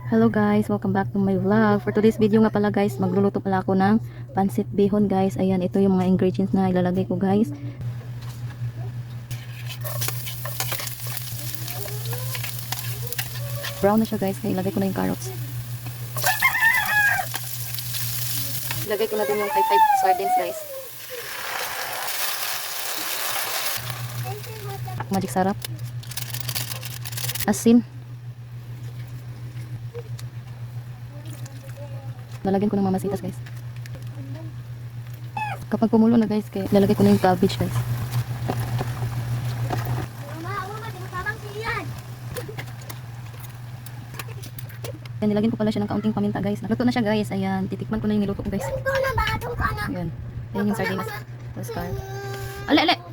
Hello guys, welcome back to my vlog. For today's video nga pala guys, magluluto pala ako ng pansit bihon guys. Ayan, ito yung mga ingredients na ilalagay ko guys. Brown na siya guys, kaya ilagay ko na yung carrots. Ilagay ko na din yung 5 sardines guys. Magic sarap. Asin. Lalagyan ko ng mamasitas guys. Kapag kumulo na guys, kaya lalagay ko na yung cabbage guys. Yan, nilagyan ko pala siya ng kaunting paminta guys. Naluto na siya guys. Ayan, titikman ko na yung niluto ko guys. Ayan. Ayan yung sardinas. Tapos carrot. Ale, ale!